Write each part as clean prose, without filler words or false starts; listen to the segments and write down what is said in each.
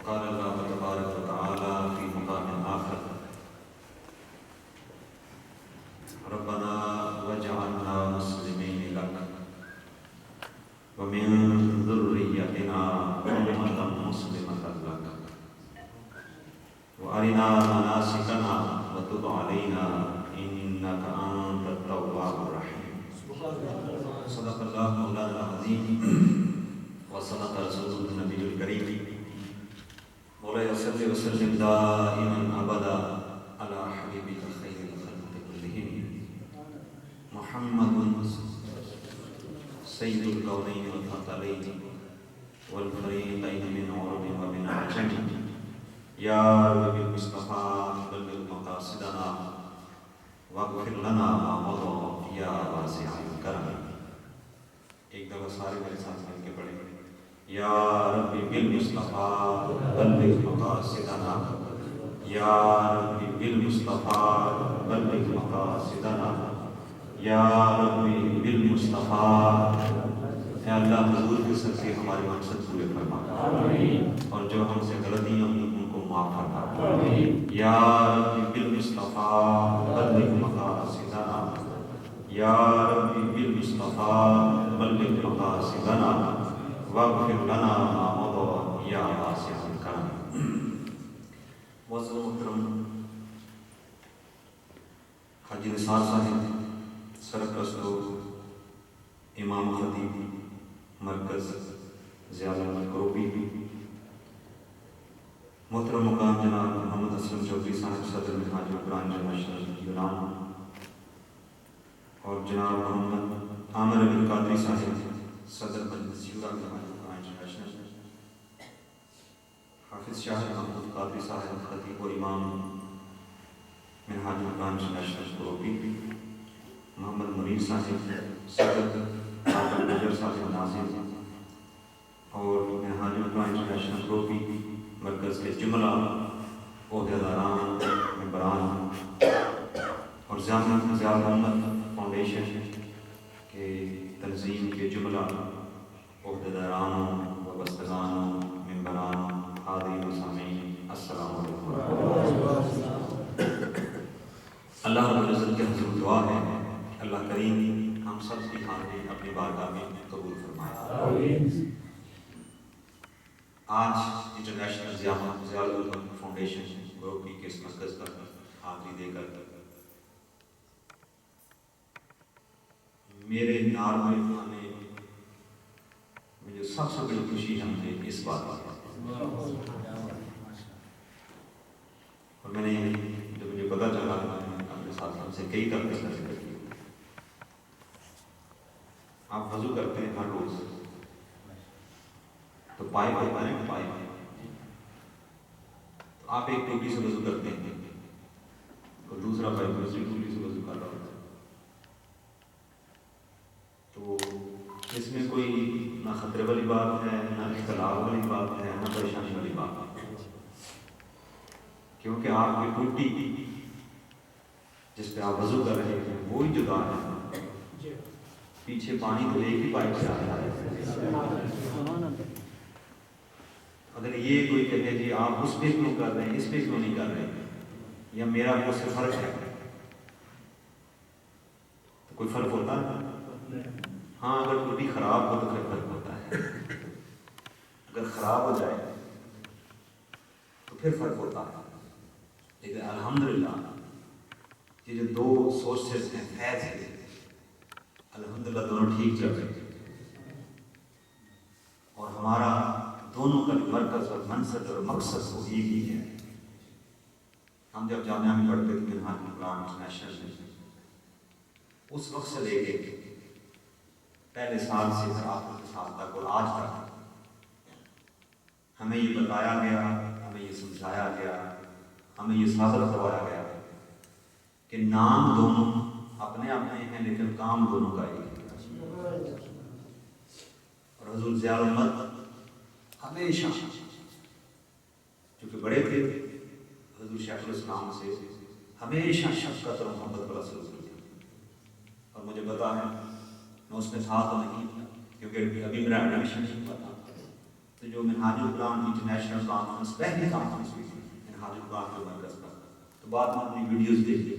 قال اللہ تبارک و تعالی فی مقام آخر ربنا وجعلنا مسلمین لک ومن ذریتنا امة مسلمة لک وارنا مناسکنا وتب علینا انک انت التواب الرحیم۔ صدق اللہ مولانا العظیم وصدق رسول النبی الکریم۔ مولاي صل وسلم دائما ابدا على حبيبك خير الخلق كلهم محمد سيد الكونين والثقلين والفريقين من عرب ومن عجم يا رب بالمصطفى بلغ مقاصدنا واغفر لنا ما مضى يا واسع الكرم۔ ایک دفعہ سارے میرے ساتھ مل کے پڑھیں، یا رب بالمصطفیٰ بلغ مقاصدنا، یا رب بالمصطفیٰ بلغ مقاصدنا، یا رب بالمصطفیٰ۔ اے اللہ حضور کے صدقے ہمارے مقصد پورے فرما، اور جو ہم سے غلطیاں ہوئی ان کو معاف فرما، یا رب بالمصطفیٰ بلغ مقاصدنا، یا رب بالمصطفیٰ بلغ مقاصدنا واغفر لنا ما مضى یا واسع الکرم۔ معزز محترم حاجی نثار صاحب سرپرست امام خطیب مرکز ضیاء احمد کروپی، محترم مقام جناب محمد اسلم چودھری صاحب صدر منہاج القرآن انٹرنیشنل یونان، اور جناب محمد عامر علی قادری صاحب صدر مجلس شورا منہاج القرآن انٹرنیشنل، حافظ شاہ محمود قادری صاحب خطیب و امام منہاج القرآن انٹرنیشنل کروپی، محمد منیر صاحب صدر، ڈاکٹر نجر صاحب ناظم، اور منہاج القرآن انٹرنیشنل کروپی مرکز کے جملہ عہدیداران، ممبران، اور ضیاء محمد فاؤنڈیشن کے تنظیم کے جملہ عہدیدارانوں، وابستگانوں، ممبران، حاضرین و سامعین، السلام علیکم۔ اللہ رب العزت کے حضور دعا ہے اللہ کریم ہم سب کی حاضری اپنی بارگاہ میں قبول فرمائے۔ آج انٹرنیشنل ضیاء فاؤنڈیشن گروپی کے اس مرکز پر حاضری دے کر میرے نار میں مجھے سب سے بڑی خوشی ہے مجھے اس بات پر، اور میں نے جب مجھے پتا چلا اپنے ساتھیوں سے کئی طرح سے آپ وضو کرتے ہیں ہر روز تو پائپ ہوتا ہے پائپ، تو آپ ایک ٹوٹی سے وضو کرتے ہیں اور دوسرا پائپ دوسری ٹوٹی سے وضو کر رہا ہوتا ہے، تو اس میں کوئی نہ خطرے والی بات ہے، نہ اختلاف والی بات ہے، نہ پریشانی والی بات ہے، کیونکہ آپ کی ٹوٹی جس پہ آپ وضو کر رہے ہیں وہی جگہ ہے، پیچھے پانی تو ایک ہی پائپ سے آ رہا ہے۔ اگر یہ کوئی کہے جی آپ اس پہ کیوں کر رہے ہیں، اس پہ کیوں نہیں کر رہے، یا میرا اس سے فرق ہے، تو کوئی فرق ہوتا ہے؟ ہاں اگر ٹوٹی خراب ہو تو پھر فرق ہوتا ہے، اگر خراب ہو جائے تو پھر فرق ہوتا ہے، لیکن الحمدللہ یہ جو دو سورسز ہیں فیض کے، الحمدللہ دونوں ٹھیک چل رہے ہیں، اور ہمارا دونوں کا مرکز اور منصب اور مقصد وہ ایک ہی ہے۔ ہم جب جامعہ میں پڑھتے تھے منہاج القرآن انٹرنیشنل میں، اس وقت سے لے کے پہلے سال سے آخر سال تک اور آج تک ہمیں یہ بتایا گیا، ہمیں یہ سمجھایا گیا، ہمیں یہ ثابت کروایا گیا کہ نام دونوں اپنے اپنے ہیں لیکن کام دونوں کا ایک ہے۔ اور حضور ضیاء احمد ہمیشہ چونکہ بڑے تھے حضور شیخ الاسلام سے ہمیشہ شفقت اور محبت کا سلوک کیا، اور مجھے پتا ہے میں اس میں تھا تو نہیں کیونکہ ابھی میرا ایڈمیشن نہیں ہوا تھا، تو جو منہاج القرآن انٹرنیشنل کانفرنس پہلی کانفرنس ہوئی تھی منہاج القرآن کے مرکز پر، تو بعد میں اپنی ویڈیوز دیکھی،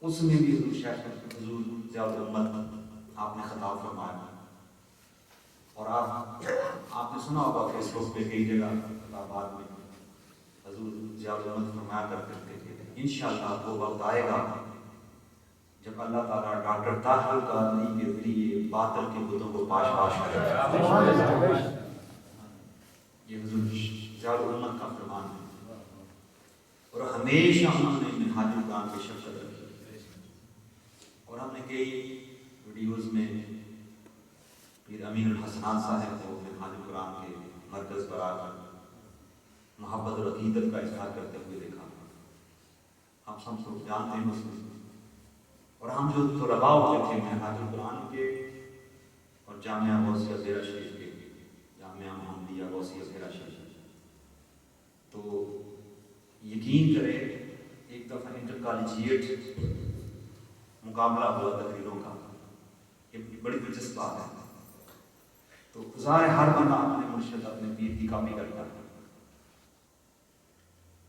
اس میں بھی حضور ضیاء الامت آپ نے خطاب فرمایا، اور آپ نے سنا ہوگا فیس بک پہ کئی جگہ خطابات میں حضور ضیاء الامت فرمایا کرتے تھے کہ انشاءاللہ وہ وقت آئے گا جب اللہ تعالیٰ ڈاکٹر طاہر القادری کے ذریعے باطل کے بتوں کو پاش کرے گا۔ یہ حضور ضیاء الامت کا فرمان ہے، اور ہمیشہ انہوں نے منہاج القرآن کی شفقت رکھی، اور ہم نے کئی ویڈیوز میں پیر امین الحسنات صاحب کو منہاج القرآن کے مرکز پر آ کر محبت اور عقیدت کا اظہار کرتے ہوئے دیکھا۔ آپ سب لوگ جانتے ہیں مسلم، اور ہم جو طلباء ہوتے تھے منہاج القرآن کے اور جامعہ غوثیہ زیرہ شریف کے، جامعہ محمدیہ غوثیہ زیرہ شریف، تو یقین کرے ایک دفعہ انٹر کالجیٹ مقابلہ ہوا تقریروں کا، یہ بڑی دلچسپ بات ہے۔ تو ظاہر ہر بندہ اپنے مرشد اپنے پیر کی کاپی کرتا ہے،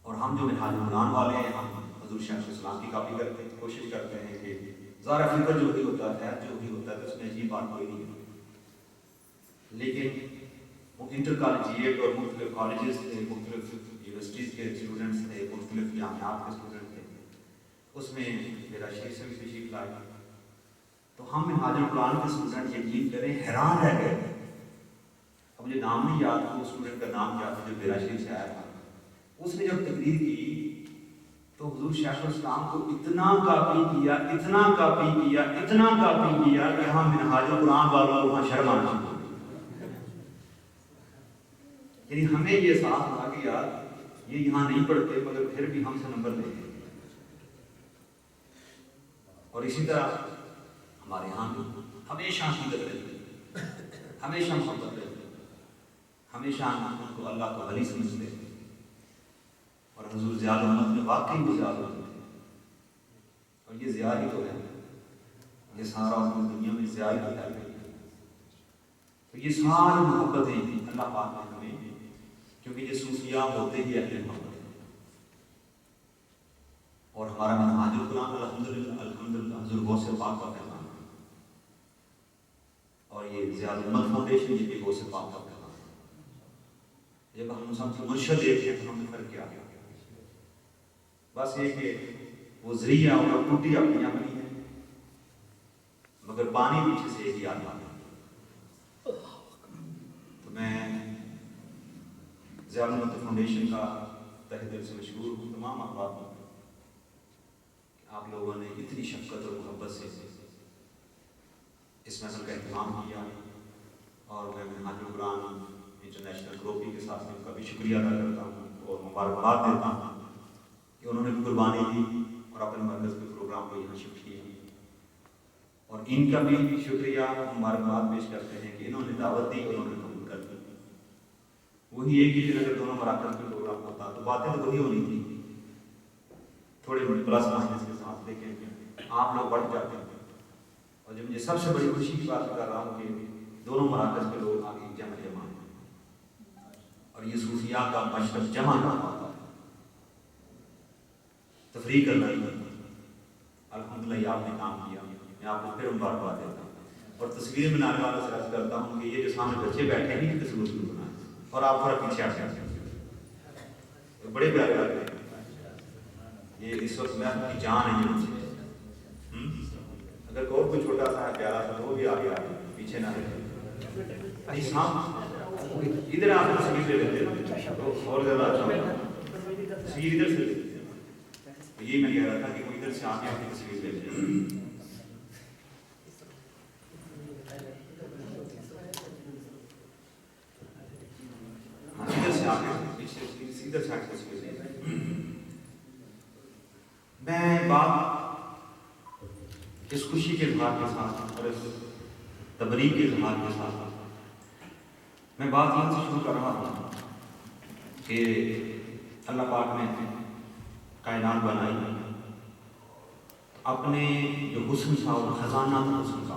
اور ہم جو منہاج القرآن والے ہیں ہم حضور شیخ الاسلام کی کاپی کرتے ہیں، کوشش کرتے ہیں کہ ظاہر فکر جو بھی ہوتا ہے جو بھی ہوتا ہے تو اس میں عجیب بات کوئی نہیں ہے، لیکن وہ انٹر کالجیٹ اور مختلف کالجز تھے، مختلف یونیورسٹیز کے اسٹوڈنٹس تھے، مختلف جامعات کے اسٹوڈنٹ تھے، اس میں میرا شیخ سے بھی تشریف لائے، تو ہم منہاج القرآن کے اسٹوڈنٹ یقین کریں حیران رہ گئے۔ اب مجھے نام نہیں یاد وہ اسٹوڈنٹ کا نام کیا تھا جو میرا شیخ سے آیا تھا، اس نے جب تقریر کی تو حضور شیخ الاسلام کو اتنا کاپی کیا اتنا کاپی کیا اتنا کاپی کیا کہ ہم منہاج القرآن والوں کو وہاں شرم آنا شروع ہو گئی۔ یعنی ہمیں یہ احساس ہوا کہ یار یہ یہاں نہیں پڑھتے مگر پھر بھی ہم سے نمبر لے گئے۔ اور اسی طرح ہمارے یہاں بھی ہمیشہ عقیدت رہتی، ہمیشہ محبت رہتی، ہمیشہ ان کو اللہ کا ولی سمجھتے، اور حضور ضیاء الامت میں واقعی وہ ضیاء الامت تھے، اور یہ ضیاء ہی تو ہے، یہ سارا دنیا میں ضیاء ہی ہے، تو یہ ساری محبتیں اللہ پاک نے ہمیں، کیونکہ یہ صوفیاء ہوتے ہی اہل محبت ہیں، اور ہمارا منہاج القرآن الحمدللہ حضور غوث پاک کا پیغام ہے، اور یہ ضیاء الامت فاؤنڈیشن یہ بھی غوث پاک کا پیغام ہے۔ جب ہم سب سے مرشد دیکھیں تو ہم نے فرق کیا، بس یہ کہ وہ ذریعہ اور ٹوٹی اپنی بنی ہے مگر پانی پیچھے سے ایک ہی آتا ہے۔ تو میں ضیاء الامت فاؤنڈیشن کا تہ دل سے مشکور ہوں تمام احباب کو کہ آپ لوگوں نے اتنی شفقت اور محبت سے اس محفل کا اہتمام کیا، اور میں منہاج القرآن انٹرنیشنل گروپی کے ساتھ ان کا بھی شکریہ ادا کرتا ہوں اور مبارکباد دیتا ہوں کہ انہوں نے بھی قربانی دی اور اپنے مرکز کے پروگرام کو یہاں شفٹ کیا، اور ان کا بھی شکریہ مبارکباد پیش کرتے ہیں کہ انہوں نے دعوت دی اور انہوں نے قبول کر دی۔ وہی ایک ہی دن اگر دونوں مراکز میں پروگرام ہوتا تو باتیں تو وہی ہونی تھی، تھوڑے پلس مائنس کے ساتھ، لیکن آپ لوگ بڑھ جاتے ہیں، اور جو مجھے سب سے بڑی خوشی کی بات کر رہا ہوں کہ دونوں مراکز کے لوگ آگے جمع ہیں، اور یہ صوفیاء کا مشرف جمع کرنا ہوتا ہے، تفریح کرنا ہی ہوتا ہے۔ الحمدللہ یہ آپ نے کام کیا، میں آپ کو پھر مبارکباد دیتا ہوں، اور تصویریں بنانے والوں سے عرض کرتا ہوں کہ یہ جو سامنے بچے بیٹھے ہیں کہ تصویر بنائیں، اور آپ تھوڑا پیچھے آ جائیں، بڑے پیارے لگتے ہیں، یہ اس وقت میں کی جان ہے یہ مجھے، اگر کوئی چھوٹا سا پیارا سا وہ بھی آگے آگے پیچھے نہ رہے، ادھر آپ تصویر لے لیتے اور زیادہ اچھا ہوتا، تصویر ادھر سے، یہی میں کہہ رہا تھا کہ وہ ادھر سے آگے آپ تصویر لے لیں، ادھر سے آگے پیچھے ادھر سے آگے تصویر لے لیں۔ میں بات اس خوشی کے اظہار کے ساتھ اور اس تبریک کے اظہار کے ساتھ میں بات یہاں سے شروع کر رہا ہوں کہ اللہ پاک نے کائنات بنائی، اپنے جو حسن تھا وہ خزانہ تھا حسن کا،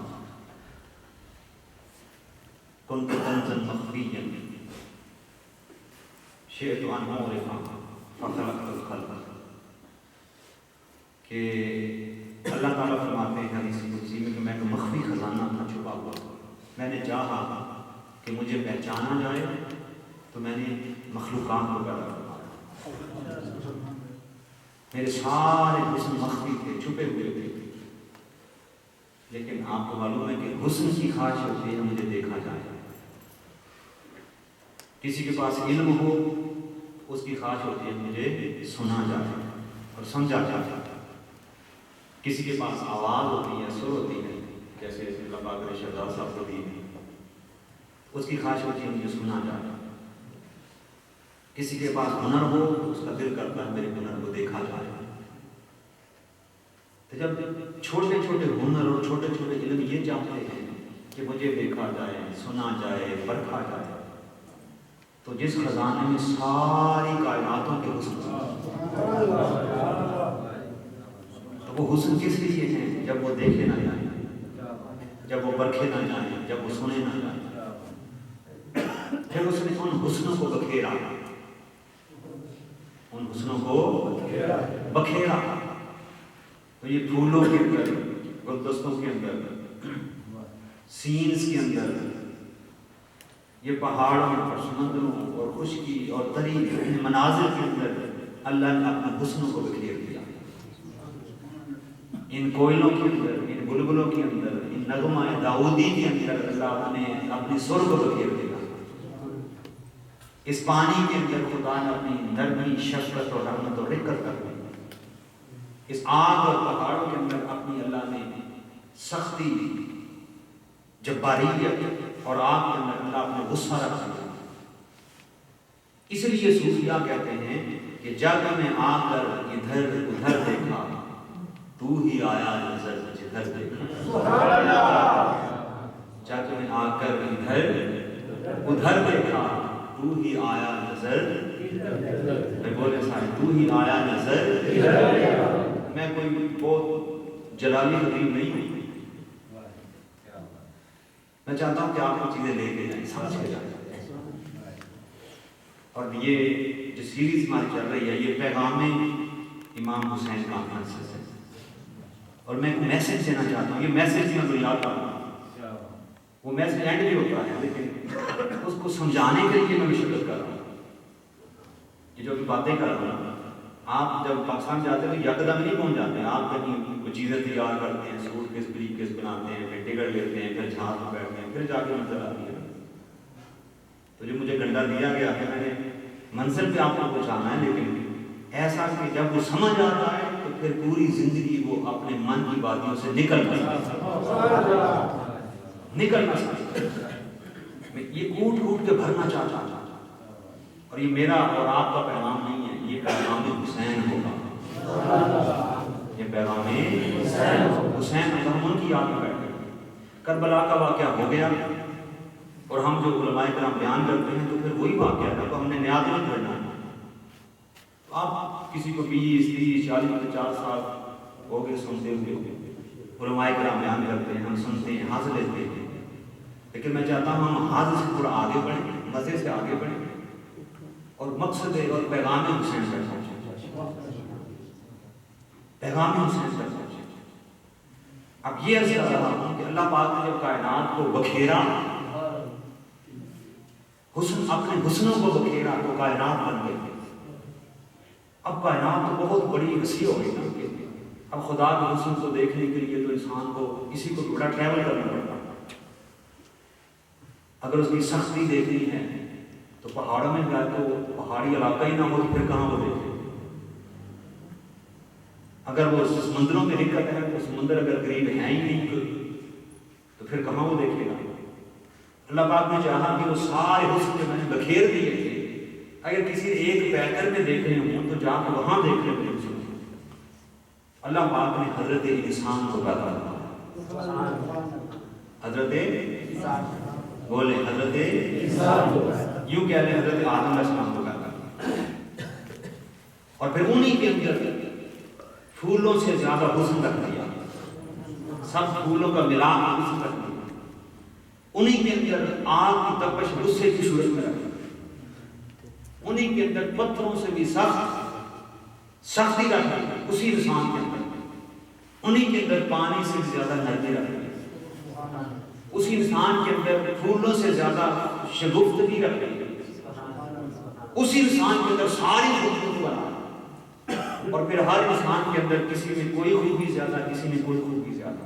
کنت کنزا مخفیا، شئت ان اعرف فخلقت الخلق، کہ اللہ تعالیٰ فرماتے ہیں حدیث قدسی میں کہ میں ایک مخفی خزانہ تھا چھپا ہوا، میں نے چاہا کہ مجھے پہچانا جائے تو میں نے مخلوقات کو پیدا کروایا، میرے سارے حسن مخفی تھے، چھپے ہوئے تھے، لیکن آپ کو معلوم ہے کہ حسن کی خواہش ہوتی ہے مجھے دیکھا جائے۔ کسی کے پاس علم ہو اس کی خواہش ہوتی ہے مجھے سنا جائے اور سمجھا جائے۔ کسی کے پاس آواز ہوتی ہے، سر ہوتی ہے، جیسے اللہ پاک نے شہزاد صاحب کو دی، اس کی خواہش ہوتی ہے مجھے سنا جائے۔ کسی کے پاس ہنر ہو تو اس کا دل کرتا ہے میرے ہنر کو دیکھا جائے۔ تو جب چھوٹے چھوٹے ہنر اور چھوٹے چھوٹے علم یہ چاہتے ہیں کہ مجھے دیکھا جائے، سنا جائے، پرکھا جائے، تو جس خزانے میں ساری کائناتوں کے حسن، تو وہ حسن کس لیے ہیں؟ جب وہ دیکھے نہ جائیں، جب وہ پرکھے نہ جائیں، جب وہ سنے نہ جائیں، پھر اس نے ان حسنوں کو بکھیرا، ان حسنوں کو بکھیرا۔ تو یہ پھولوں کے اندر، گلدستوں کے اندر، سینز کے اندر، یہ پہاڑوں اور سمندروں اور خشکی اور تری مناظر کے اندر اللہ نے اپنے حسنوں کو بکھیر دیا۔ ان کوئلوں کے اندر، ان بلبلوں کے اندر، ان نغمہ داؤدی کے اندر اللہ نے اپنی سر کو بکھیر دیا۔ اس پانی کے اندر خدا نے اپنی نرمی، شفقت اور رحمت اور رقت کر دی۔ اس آگ اور پہاڑوں کے اندر اپنی اللہ نے سختی، جباریت اور آگ کے اندر اللہ اپنے غصہ رکھ دیا۔ اس لیے صوفیاء کہتے ہیں کہ جب میں آ کر ادھر ادھر دیکھا تو ہی آیا نظر جدھر دیکھا، جب میں آ کر ادھر ادھر دیکھا تو ہی آیا نظر، میں بولے سارے تو ہی آیا نظر۔ میں کوئی بہت جلالی حکیم نہیں ہوں، میں چاہتا ہوں کہ آپ کو چیزیں لے کے جائیں، سمجھ کے جائیں۔ اور یہ جو سیریز ہماری چل رہی ہے یہ پیغام امام حسین کانفرنس ہے، اور میں ایک میسج دینا چاہتا ہوں۔ یہ میسج میں بنیاد کروں گا، وہ میسج اینڈ بھی ہوتا ہے، لیکن اس کو سمجھانے کے لیے میں مشقت کر رہا ہوں۔ یہ جو بھی باتیں کر رہا ہوں، آپ جب پاکستان جاتے ہیں تو یکدم نہیں پہنچ جاتے ہیں، آپ کہیں وہ چیزیں تیار کرتے ہیں، سوٹ کیس بریف کیس بناتے ہیں، پھر ٹکٹ لیتے ہیں، پھر جہاز میں بیٹھتے ہیں، پھر جا کے منزل آتی ہے۔ تو جو مجھے گھنٹہ دیا گیا ہے میں نے منزل پہ آپ کو پہنچانا ہے، لیکن ایسا کہ جب وہ سمجھ آتا ہے تو پھر پوری زندگی وہ اپنے من کی باتوں سے نکل نہ سکتا۔ میں یہ کوٹ کوٹ کے بھرنا چاہتا ہوں، اور یہ میرا اور آپ کا پیغام نہیں ہے، یہ پیغام حسین ہوگا، یہ پیغام حسین ہوگا۔ ہم ان کی یاد میں بیٹھے، کربلا کا واقعہ ہو گیا اور ہم جو علماء کرام بیان کرتے ہیں تو پھر وہی واقعہ تھا، تو ہم نے نیا نہیں پڑھنا ہے۔ آپ کسی کو 20 30 40 50 سال ہو گئے سنتے ہوئے، علماء کرام بیان کرتے ہیں، ہم سنتے ہیں، حاصل لیتے ہیں، لیکن میں چاہتا ہوں ہم حاضر سے تھوڑا آگے بڑھیں، مزے سے آگے بڑھیں اور مقصد اور پیغام حسین تک پہنچیں، پیغام حسین تک پہنچیں۔ اب یہ عرض کر رہا ہوں کہ اللہ پاک نے جب کائنات کو بکھیرا، حسن اپنے حسنوں کو بکھیرا تو کائنات بن گئی۔ اب کائنات تو بہت بڑی وسیع ہو گئی نا، اب خدا کے حسن کو دیکھنے کے لیے تو انسان کو کسی کو بڑا ٹریول کرنا پڑتا۔ اگر اس کی سختی دیکھنی ہے تو پہاڑوں میں جائے تو پہاڑی علاقہ ہی نہ ہو تو پھر کہاں وہ دیکھے؟ اگر وہ سمندروں میں دقت ہے تو سمندر اگر قریب ہے ہی نہیں تو پھر کہاں وہ دیکھے گا؟ اللہ پاک نے چاہا کہ وہ سارے حسن جو میں نے بکھیر دیے تھے اگر کسی ایک پیکر میں دیکھنے ہوں تو جا کے وہاں دیکھنے میں حسن۔ اللہ پاک نے حضرت انسان کو پیدا کیا، حضرت بولے حضرت یوں کہہ لیں حضرت آدم علیہ السلام کو پیدا کیا، اور پھر انہی کے اندر پھولوں سے زیادہ حسن رکھ دیا، سب پھولوں کا ملاپ حسن رکھ دیا، انہی کے اندر آگ کی تپش غصے کی صورت میں رکھ دی، انہیں کے اندر پتھروں سے بھی سختی رکھتی ہے اسی انسان کے اندر، انہیں کے اندر پانی سے زیادہ نرمی رکھتی ہے، اسی انسان کے اندر پھولوں سے زیادہ شگفتگی رکھتی ہے، اسی انسان کے اندر ساری خوبصورتی بنا، اور پھر ہر انسان کے اندر کسی میں کوئی خوبی زیادہ، کسی میں کوئی خوبی زیادہ،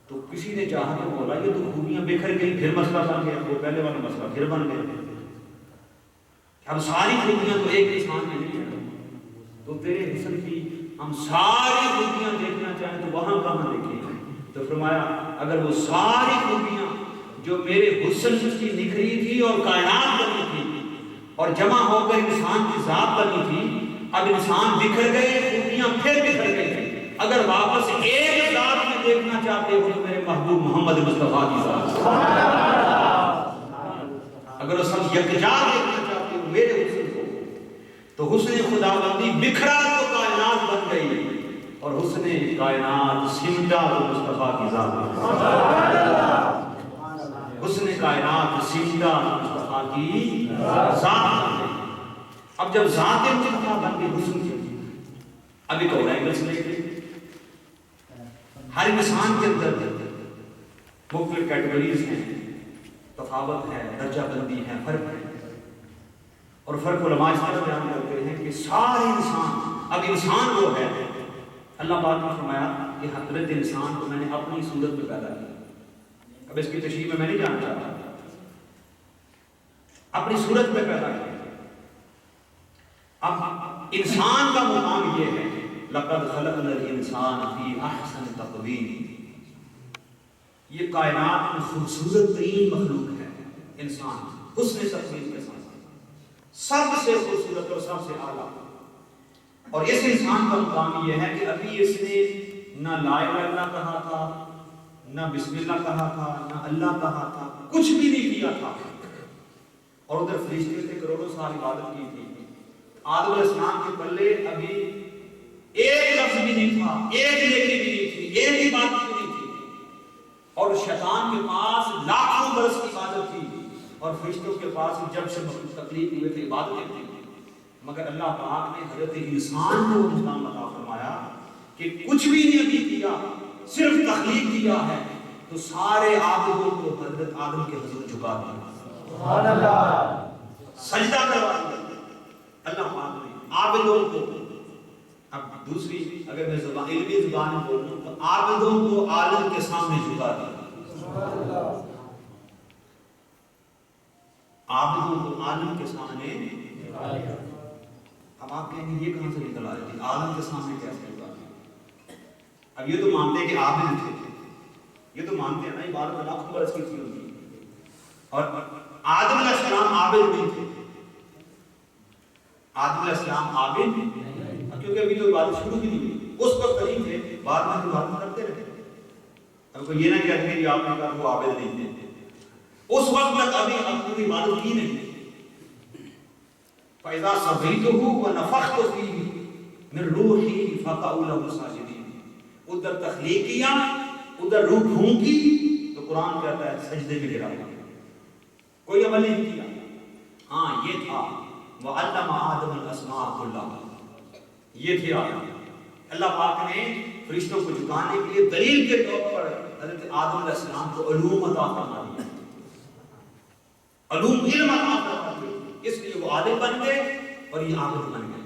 تو کسی نے چاہا کہ بولا یہ تو خوبیاں بکھر گئی، پھر مسئلہ بن گیا، وہ پہلے والا مسئلہ پھر بن گیا، اب ساری خوبیاں تو ایک انسان میں نہیں ہیں، تو تیرے حسن کی ہم ساری خوبیاں دیکھنا چاہیں تو وہاں کہاں دیکھیں؟ تو فرمایا اگر وہ ساری خوبیاں جو میرے حسن کی نکھری تھی اور کائنات بنی تھی اور جمع ہو کر انسان کی ذات بنی تھی، اب انسان بکھر گئے، خوبیاں پھر بکھر گئی، اگر واپس ایک ذات میں دیکھنا چاہتے ہو تو میرے محبوب محمد مصطفیٰ کی ذات، اگر وہ سب یکجا دیکھنا چاہتے ہو میرے حسن کو، تو حسن خداوندی بکھرا تو کائنات بن گئی، اور حسن کائنات سمٹا تو مصطفیٰ کی ذات، حسن کائنات سمٹا مصطفیٰ کی ذات بن گئی۔ اب جب ذات مصطفیٰ بن گئی حسن کی، اب ایک اور اینگل سے دیکھیں، ہر انسان کے اندر مختلف کیٹیگریز ہیں، تفاوت ہے، درجہ بندی ہے، فرق ہے، اور فرق علماء اس طرح بیان کرتے ہیں کہ سارے انسان، اب انسان وہ ہے، اللہ پاک نے فرمایا کہ حضرت انسان کو میں نے اپنی صورت میں پیدا کیا، اب اس کی تشریح میں نہیں جاننا چاہتا، اپنی صورت میں پیدا کیا۔ اب انسان کا مقام یہ ہے لقد خلقنا الانسان فی احسن تقویم، یہ کائنات میں خوبصورت ترین مخلوق ہے انسان، حسن تقویم کے ساتھ سب سے خوبصورت اور سب سے اعلیٰ، اور اس انسان کا مقام یہ ہے کہ ابھی اس نے نہ لا الہ الا اللہ کہا تھا، نہ بسم اللہ کہا تھا، نہ اللہ کہا تھا، کچھ بھی نہیں کیا تھا، اور ادھر فرشتے سے کروڑوں سال عبادت کی تھی، آدم علیہ السلام کے پلے ابھی ایک لفظ بھی نہیں تھا، ایک نیکی بھی نہیں تھی، ایک عبادت بھی نہیں تھی، اور شیطان کے پاس لاکھوں برس کی عبادت تھی، اور فرشتوں کے پاس جب سے تکلیف ہوئے تھے عبادتیں تھی، مگر اللہ پاک نے حضرت انسان کو مقام عطا فرمایا کہ کچھ بھی نہیں ابھی کیا، صرف تخلیق کیا ہے، تو سارے عابدوں کو حضرت آدم کے حضور جھکا دیا، سبحان اللہ، سجدہ کروا دیا اللہ پاک نے عابدوں کو۔ اب دوسری اگر میں زبان علمی زبان میں بولوں تو عابدوں کو عالم کے سامنے جھکا دیا، عابدوں کو عالم کے سامنے جھکا دیا۔ اب آپ کہیں گے یہ کہاں سے نکل آئی تھی، عالم کے سامنے کیسے جھکا دیا؟ اب یہ تو مانتے ہیں کہ عابد تھے، یہ تو مانتے ہیں نا عبادت لاکھوں برس کی تھی ہوگی، اور آدم علیہ السلام عابد نہیں تھے، آدم علیہ السلام عابد کیونکہ ابھی تو عبادت شروع بھی نہیں ہوئی، اس وقت نہیں تھے، بعد میں عبادت کرتے رہے۔ اب کوئی یہ نہ کہتے ہیں کہ آپ نے کہا وہ عابد نہیں تھے، اس وقت تک ابھی اپنی عبادت کی نہیں۔ فَإِذَا صَفَيْتُهُ وَنَفَخْتُ فِيهِ مِن رُوحِي فَقَعُوا لَهُ سَاجِدِينَ، ادھر تخلیق کیا، ادھر روح پھونکی، تو قرآن کہتا ہے سجدے میں گرا، کوئی عمل نہیں کیا۔ ہاں یہ تھا وَعَلَّمَ آدَمَ الْأَسْمَاءَ كُلَّهَا، یہ تھی آیت، اللہ پاک نے فرشتوں کو جھکانے کے لیے دلیل کے طور پر حضرت آدم علیہ السلام کو علوم عطا فرما دیا، علوم علم عطا فرما دیا، اس لیے وہ عالم بن گئے اور یہ عابد بن گئے۔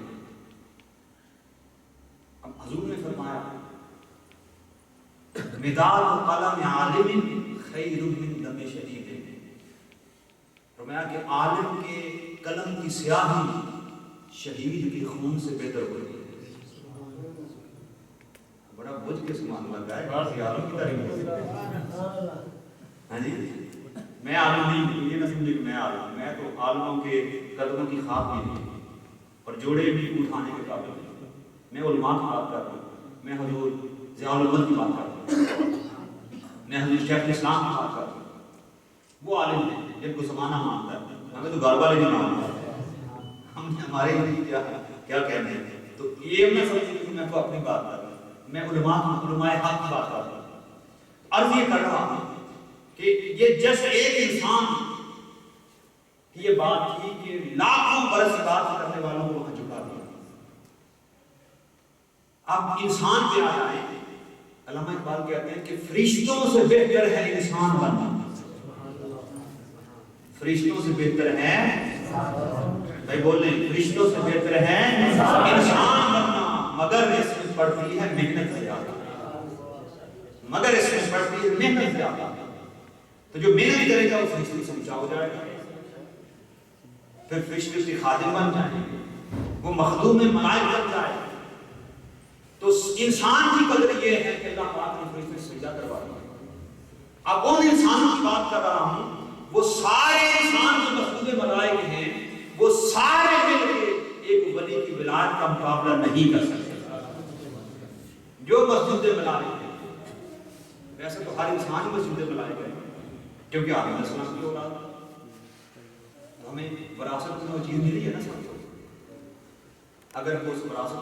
اب حضور نے فرمایا مداد قلم عالم خیر من دم شہید، فرمایا کہ عالم کے قلم کی سیاہی شہید کے خون سے بہتر ہوئی۔ بڑا بجھ کے سمان لگا ہے باز عالم کی تعریف، ہاں جی میں عالم نہیں ہوں، یہ نہ سمجھے کہ میں عالم ہوں، میں تو عالموں کے قدموں کی خواب بھی نہیں اور جوڑے بھی اٹھانے کے قابل نہیں، میں علماء کی بات کر رہا ہوں، میں حضور ضیاء الحق کی بات کر رہا ہوں، میں حضور شیخ الاسلام کی بات کر رہا ہوں، وہ عالم ہیں جن کو زمانہ مانتا ہے، ہمیں تو گھر والے نہیں مانتے، ہم ہمارے کیا کہنے ہیں، تو یہ میں سمجھتی کہ میں تو اپنی بات کر رہا ہوں، میں علماء حق کی بات کر رہا ہوں، عرض یہ کر رہا ہوں کہ یہ جس ایک انسان یہ بات تھی کہ لاکھوں برس بات کرنے والوں کو وہاں جھکا دیا. اب انسان پہ آ جائیں. علامہ اقبال کہتے ہیں کہ فرشتوں سے بہتر ہے انسان بننا. فرشتوں سے بہتر ہے بھائی بول لیں فرشتوں سے بہتر ہے انسان بننا، مگر اس میں پڑتی ہے محنت زیادہ. مگر اس میں پڑتی ہے محنت زیادہ. تو جو محنت کرے گا وہ فرشتے سے اونچا ہو جائے گا، پھر فرشتے اس کے خادم بن جائیں گے، وہ مخدوم ملائک بن جائے گا. تو انسان کی قدر یہ ہے کہ اللہ پاک نے فرشتے سے سجدہ کروا دیا. اب ان انسانوں کی بات کر رہا ہوں، وہ سارے انسان جو مخلوق ملائک ہیں وہ سارے مل کے ایک ولی کی ولایت کا مقابلہ نہیں کر سکتے. جو مسجد ملائک ہیں، ویسے تو ہر انسان مسجد ملائک ہے کیونکہ آدم علیہ السلام کی اولاد، ہمیں وراثت میں وہ چیز ملی ہے نا سب کو. اگر وہ اس وراثت